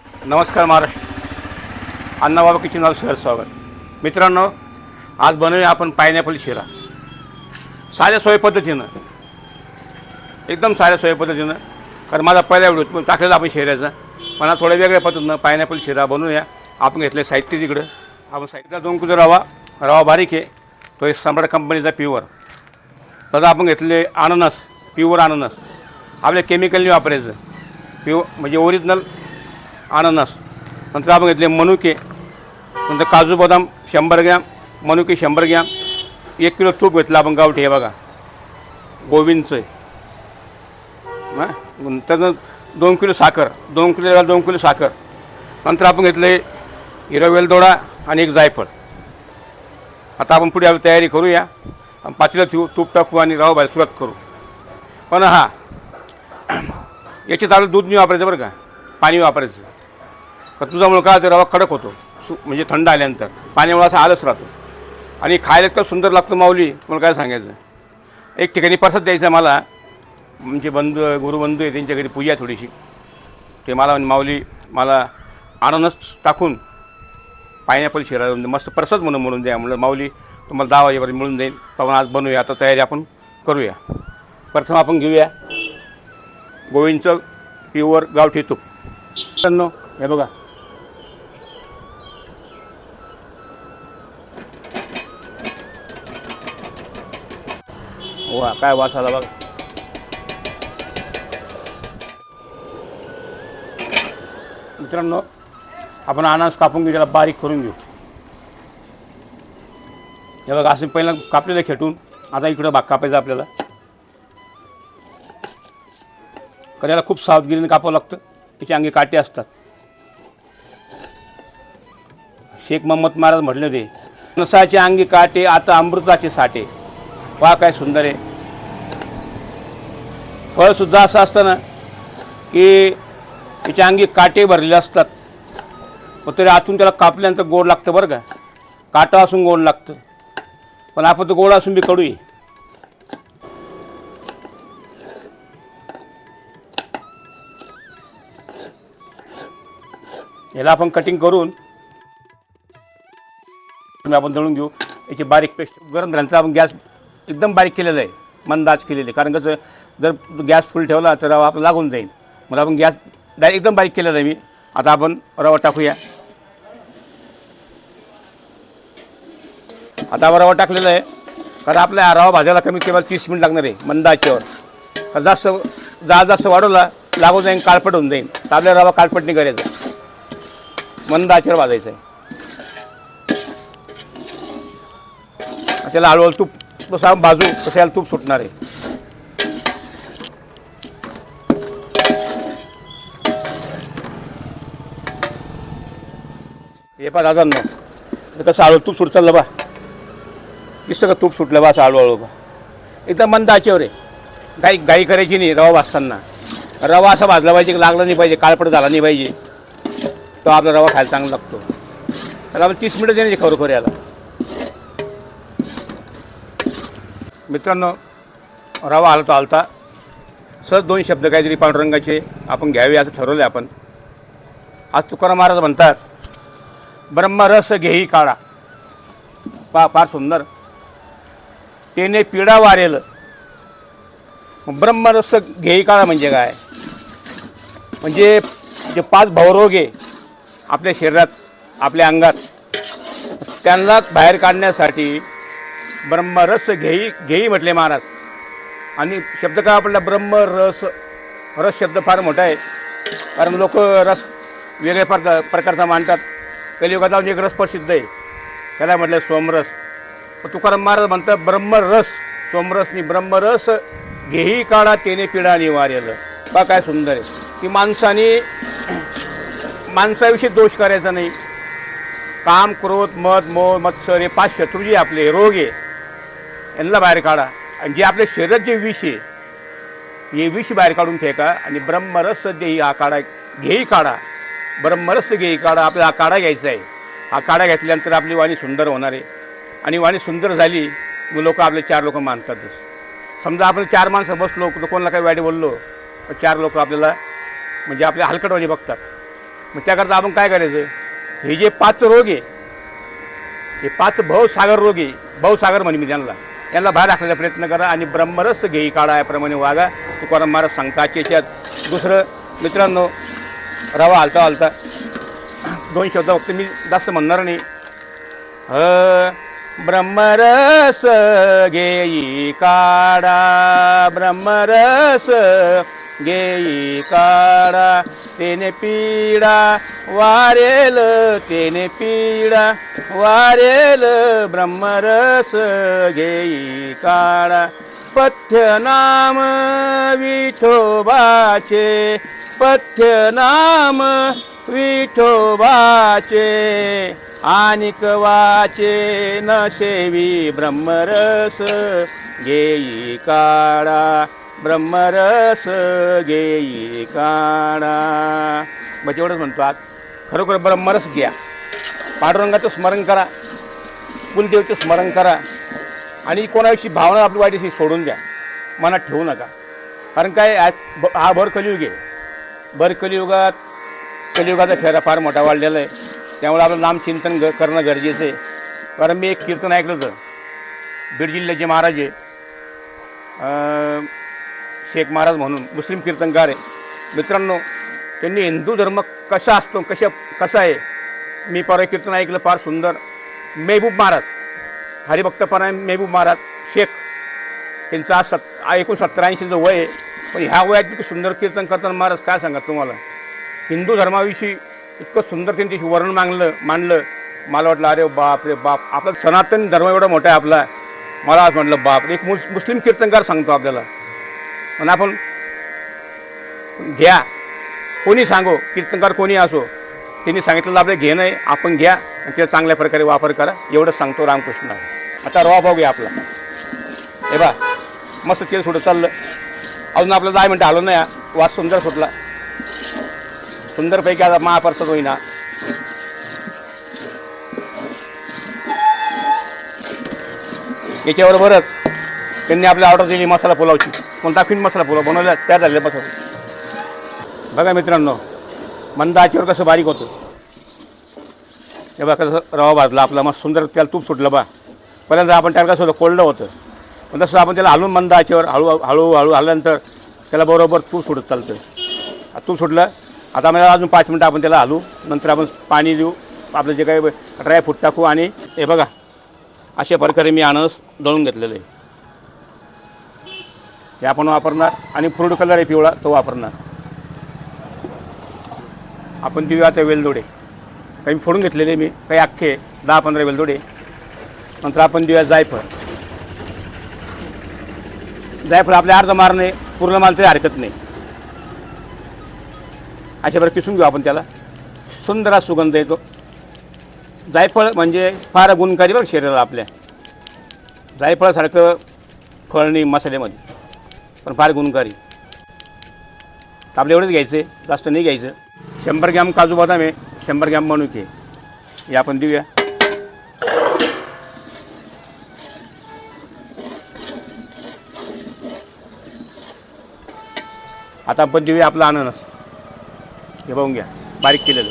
नमस्कार महाराष्ट्र. अण्णाबाबा किचनवर सहर्ष स्वागत. मित्रांनो, आज बनवूया आपण पायनॅपल शिरा. साध्या सोयी पद्धतीनं, एकदम साध्या सोयी पद्धतीनं. कारण माझा पहिला व्हिडिओ टाकलेला आपण शिऱ्याचा, पण आज थोड्या वेगळ्या पद्धतीनं पायनॅपल शिरा बनवूया. आपण घेतले साहित्य तिकडं. आपण साहित्याला 2 किलो रवा बारीक आहे, तो एक सम्राट कंपनीचा प्युअर. तसं आपण घेतले अननस, प्युअर अननस. आपल्या केमिकलनी वापरायचं, म्हणजे ओरिजिनल अननस. नंतर आपण घेतले मनुके, नंतर काजू बदाम 100 ग्रॅम, मनुके 100 ग्रॅम. 1 किलो तूप घेतलं आपण गावठी, हे बघा गोविंदचं आहे. नंतर 2 किलो साखर, 2 किलो साखर. नंतर आपण घेतले हिरवा वेलदोडा आणि एक जायफळ. आता आपण पुढे तयारी करूया. पातेल्यात तूप टाकू आणि रवा भाजी सुरुवात करू. पण हां, याच्यात आपलं दूध नाही वापरायचं बरं का, पाणी वापरायचं. तर तुझ्यामुळं काय ते रवा कडक होतो, म्हणजे थंड आल्यानंतर पाण्यामुळे असा आलच राहतो. आणि खायला इतकं सुंदर लागतं माऊली, तुम्हाला काय सांगायचं. एक ठिकाणी प्रसाद द्यायचा मला, म्हणजे गुरुबंधू आहे, त्यांच्या घरी पूजा थोडीशी. ते मला माऊली मला अननस टाकून पायनॅपल शिरा मस्त प्रसाद म्हणून द्या. म्हणलं माऊली तुम्हाला 10 वाजेपर्यंत मिळून जाईल. पण आज बनवूया, आता तयारी आपण करूया. प्रथम आपण घेऊया गोविंदचं प्युअर गावठी तूप. हे बघा, वा काय वास आला बघा. मित्रांनो, आपण अननस कापून घेऊ, त्याला बारीक करून घेऊ. हे बघा, असं पहिला कापलेलं खेटून. आता इकडं भाग कापायचा आपल्याला. कारण याला खूप सावधगिरीने कापावं लागतं, त्याची अंगी काटे असतात. शेख मोहम्मद महाराज म्हटले ते, नसाचे अंगी काटे आता अमृताचे साठे. वा काय सुंदर आहे. फळसुद्धा असं असतं ना की त्याच्या अंगी काटे भरलेले असतात, पण तरी आतून त्याला कापल्यानंतर गोड लागतं बरं का. काटा असून गोड लागतं, पण आपण तर गोड असून बी कडू आहे. याला आपण कटिंग करून आपण दळून घेऊ. याची बारीक पेस्ट गरम झाल्यानंतर आपण गॅस एकदम बारीक केलेलं आहे, मंद आच केलेली आहे. कारण कसं, जर गॅस फुल ठेवला तर रवा आपला लागून जाईल. मला आपण गॅस डायरेक्ट एकदम बारीक केलेलं आहे मी. आता आपण रवा टाकूया. आता रवा टाकलेला आहे, कारण आपल्या रवा भाजायला कमीत कमी 30 मिनिट लागणार आहे मंद आचेवर. कारण जास्त वाढवला लागून जाईल, काळपट होऊन जाईल. तर आपल्या रवा काळपट नाही करायचा, मंद आचेवर भाजायचं आहे. त्याला हळूहळू तूप जसं भाजू तसं याला तूप सुटणार आहे. हे पहा दादांनो, कसं हळूहळू तूप सुट चाललं बा. किस्त का तूप सुटलं बा, असं हळूहळू बा. एकदम मंद आचेवर आहे. घाई करायची नाही रवा भाजताना. रवा असा भाजला पाहिजे की लागला नाही पाहिजे, काळपट झाला नाही पाहिजे, तो आपला रवा खायला चांगला लागतो. तर आपण 30 मिनिटं देण्याची खरोखर याला. मित्रांनो, रवा आलता सहज 2 शब्द काहीतरी पांडुरंगाचे आपण घ्यावे असं ठरवले आपण. आज तुकाराम महाराज म्हणतात, ब्रह्मरस घेई काढा. फार सुंदर. तेने पिढा वारेल. ब्रह्मरस घेई काढा म्हणजे काय? म्हणजे जे 5 भावरोग आहे आपल्या शरीरात, आपल्या अंगात, त्यांना बाहेर काढण्यासाठी ब्रह्मरस घेई म्हटले महाराज. आणि शब्द काय आपला ब्रह्मरस. रस शब्द फार मोठा आहे, कारण लोक रस वेगळ्या प्रकारचा मांडतात. कलियुगात जाऊन एक रस प्रसिद्ध आहे, त्याला म्हटलं सोमरस. पण तुकाराम महाराज म्हणतात ब्रह्मरस, सोमरसनी. ब्रह्मरस घेई काढा तेने पिढा निवारेल. बा काय सुंदर आहे की माणसाविषयी दोष करायचा नाही. काम, क्रोध, मद, मोह, मत्सर हे 5 शत्रू जे आपले रोग आहे, यांना बाहेर काढा. आणि जे आपल्या शरीरात जे विष आहे, हे विष बाहेर काढून फेका. आणि ब्रह्मरस देही हा काढा, घेई काढा. ब्रह्मरस घेई काढा. आपल्याला हा काढा घ्यायचा आहे. हा काढा घेतल्यानंतर आपली वाणी सुंदर होणार आहे. आणि वाणी सुंदर झाली मग लोक आपले 4 लोक मानतातच. समजा आपण 4 माणसं बसलो, तर कोणाला काही वाईट बोललो, 4 लोक आपल्याला म्हणजे आपल्या हलकटवाणी बघतात. मग त्याकरता आपण काय करायचं, हे जे 5 रोग आहे, हे 5 भवसागर रोग आहे, भवसागर म्हणे मी त्यांना, यांना बाहेर टाकण्याचा प्रयत्न करा आणि ब्रह्मरस घेई काढा याप्रमाणे वागा. तुकाराम महाराज सांगता. याच्यात दुसरं मित्रांनो, रवा हलता हलता 2 शब्द फक्त मी जास्त म्हणणार नाही. ब्रह्मरस घेई काढा, ब्रह्मरस घेई काढा, तेने पीडा वारेल, तेने पीडा वारेल, ब्रह्मरस घेई काढा. पथ्य नाम विठोबाचे, पथ्य नाम विठोबाचे, आनिक वाचे न सेवी, ब्रह्मरस घेई काढा, ब्रह्मरस घेई काढा. मग एवढंच म्हणतो आज खरोखर ब्रह्मरस घ्या, पांडुरंगाचं स्मरण करा, कुलदेवचं स्मरण करा आणि कोणाविषयी भावना आपली वाईट सोडून द्या, मनात ठेवू नका. कारण काय, हा भर कलियुग आहे. भर कलियुगाचा फेरा फार मोठा वाढलेला आहे. त्यामुळे आपलं नामचिंतन करणं गरजेचं आहे. कारण मी एक कीर्तन ऐकलं होतं, बीड जिल्ह्याचे महाराज आहे, शेख महाराज म्हणून मुस्लिम कीर्तनकार आहे. मित्रांनो, त्यांनी हिंदू धर्म कसा असतो, कसा आहे, मी परवा कीर्तन ऐकलं, फार सुंदर. मेहबूब महाराज, हरिभक्तपरायण मेहबूब महाराज शेख, त्यांचं आज 79-80 वय आहे, पण ह्या वयात किती सुंदर कीर्तन करताना महाराज काय सांगा तुम्हाला. हिंदू धर्माविषयी इतकं सुंदर त्यांनी वर्णन मांडलं. मला वाटलं अरे बाप रे बाप, आपला सनातन धर्म एवढा मोठा आहे आपला. मला आज म्हटलं बाप, एक मुस्लिम कीर्तनकार सांगतो आपल्याला. पण आपण घ्या, कोणी सांगो, कीर्तनकार कोणी असो, त्यांनी सांगितलेलं आपलं घेणं आहे, आपण घ्या आणि त्याचा चांगल्या प्रकारे वापर करा, एवढंच सांगतो रामकृष्ण. आता रवा पाव घ्या आपला. हे बा मस्त तेल सुटत चाललं. अजून आपलं 10 मिनटं आलो नाही, वास सुंदर सुटला, सुंदरपैकी आता महाप्रसाद होईना. याच्याबरोबरच त्यांनी आपल्या ऑर्डर दिली मसाला पुलावची. पण दाखवीन मसाला पुलाव बनवला, तयार झालेला मसाला. बघा मित्रांनो, मंद आचेवर कसं बारीक होतं. हे बघा कसं रवा भाजला आपला, मस्त सुंदर त्याला तूप सुटलं. बा पहिल्यांदा आपण त्याला कसं होतं, कोल्ड होतं, पण तसं आपण त्याला हलवून मंद आचेवर हळूहळू हलल्यानंतर त्याला बरोबर तूप सुटत चालतं. तूप सुटलं, आता आम्हाला अजून 5 मिनटं आपण त्याला हलवू, नंतर आपण पाणी देऊ, आपलं जे काही ड्रायफ्रूट टाकू. आणि हे बघा अशा प्रकारे मी अननस दळून घेतलेलं आहे, हे आपण वापरणार. आणि फूड कलर आहे पिवळा, तो वापरणार. आपण देऊया आता वेलदोडे, काही फोडून घेतलेले मी, काही अख्खे 10-15 वेलदोडे. नंतर आपण देऊया जायफळ. जायफळ आपल्या अर्ध मारणे, पूर्ण माल तरी हरकत नाही. अशा प्रकारे किसून घेऊ आपण त्याला, सुंदर सुगंध येतो. जायफळ म्हणजे फार गुणकारी बरं शरीराला आपल्या. जायफळासारखं फळ नाही मसाल्यामध्ये, पण फार गुणकारी. तर आपलं एवढंच घ्यायचं आहे, जास्त नाही घ्यायचं. 100 ग्रॅम काजू बदाम आहे, 100 ग्रॅम मनुके, हे आपण देऊया. आता आपण देऊया आपला अननस, हे बघून घ्या बारीक केलेलं.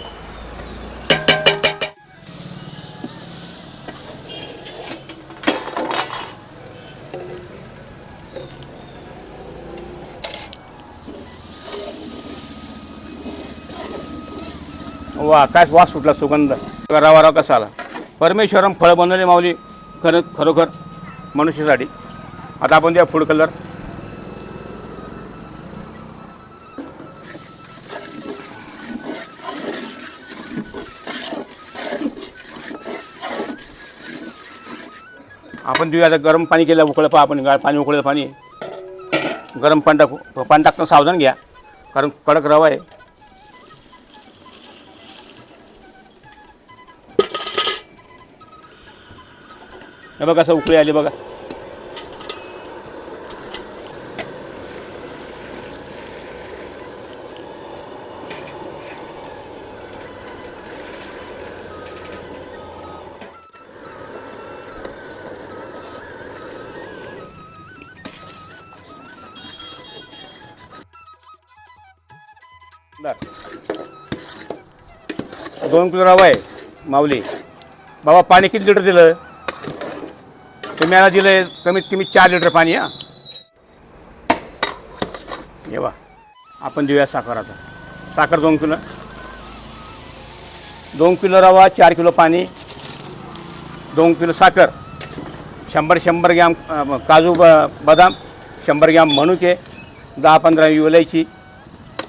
वा काय वास सुटला, सुगंध. रवा रवा कसा आला. परमेश्वरम फळ बनवले माऊली खरोखर मनुष्यासाठी. आता आपण द्या फूड कलर. आपण देऊया आता गरम पाणी केलं, उकळलं पहा आपण, पाणी उकळलं पाणी, गरम पाणी टाकू. पाणी टाकताना सावधान घ्या, कारण कडक रवा आहे. हे बघा असं उकळी आली बघा. किलो रवा आहे माऊली. बाबा पाणी किती लिटर दिलं? तुम्ही याला दिलं आहे कमीत कमी 4 लिटर पाणी. हां येवा आपण देऊया साखर. आता साखर 2 किलो, 2 किलो रवा, 4 किलो पाणी, 2 किलो साखर, 100 ग्रॅम काजू बदाम, 100 ग्रॅम मनुके, 10-15 विलायची.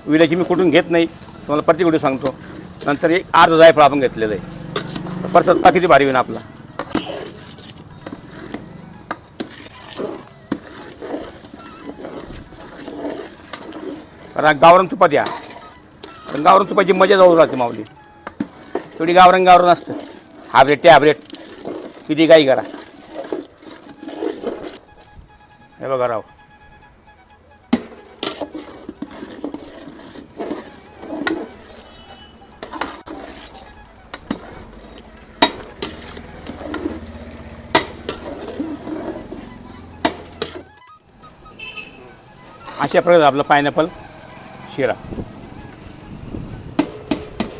विलायची मी कुठून घेत नाही, तुम्हाला प्रत्येक गोष्टी सांगतो. नंतर एक अर्धा जायफळ आपण घेतलेलं आहे. परसत्ता किती भारी होईन आपला. कारण गावरान तुपात द्या, पण गावरान तुपाची मजा जाऊ राहते माऊली. थोडी गावरान असतं. हायब्रेड किती काही करा. हे बघा राव, अशा प्रकारे आपलं पायनॅपल शिरा.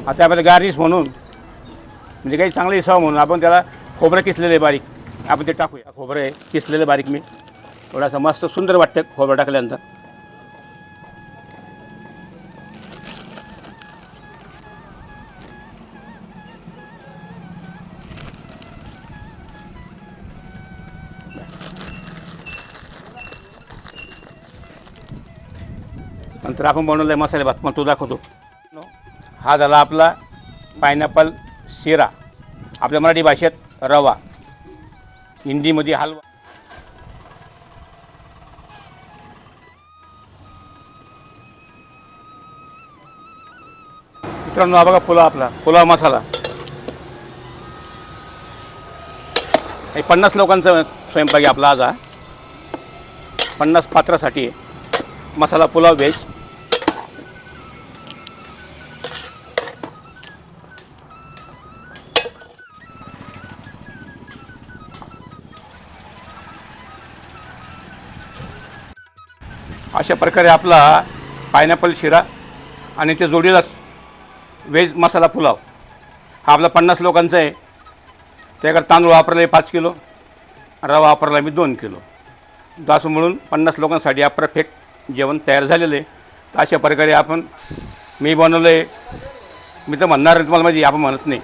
आता आपल्याला गार्निश म्हणून म्हणजे काही चांगलं दिसावं म्हणून आपण त्याला खोबरं किसलेलं आहे बारीक, आपण ते टाकूया. खोबरं आहे किसलेलं बारीक मी. थोडासा मस्त सुंदर वाटतं खोबरं टाकल्यानंतर. नंतर आपण बनवलं आहे मसाले भात, मग तो दाखवतो. हा झाला आपला पायनॅपल शिरा. आपल्या मराठी भाषेत रवा, हिंदीमध्ये हलवा. मित्रांनो हा बघा पुलाव, आपला पुलाव मसाला. हे 50 लोकांचा स्वयंपाक आहे आपला आज. हा 50 पात्रासाठी मसाला पुलाव व्हेज. अशा प्रकारे आपला पायनॅपल शिरा आणि ते जोडीलाच व्हेज मसाला पुलाव हा आपला 50 लोकांचा आहे. त्याकडे तांदूळ वापरले 5 किलो, रवा वापरला मी 2 किलो. असं म्हणून 50 लोकांसाठी आप परफेक्ट जेवण तयार झालेलं आहे. तर अशा प्रकारे आपण मी बनवलं आहे. मी तर म्हणणार नाही तुम्हाला, माहिती आपण म्हणत नाही.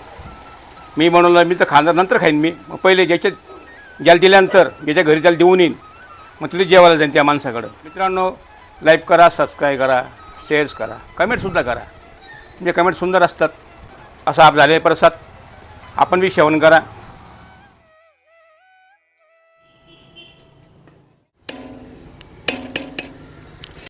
मी बनवलं, मी तर खाणार नंतर खाईन मी. मग पहिले ज्याला दिल्यानंतर ज्याच्या घरी त्याला देऊन येईन, मग तिथे जेवायला जाईन त्या माणसाकडं. मित्रांनो लाईक करा, सबस्क्राईब करा, शेअर्स करा, कमेंटसुद्धा करा. म्हणजे कमेंट सुंदर असतात. असं आप झाले प्रसाद आपण बी सेवन करा.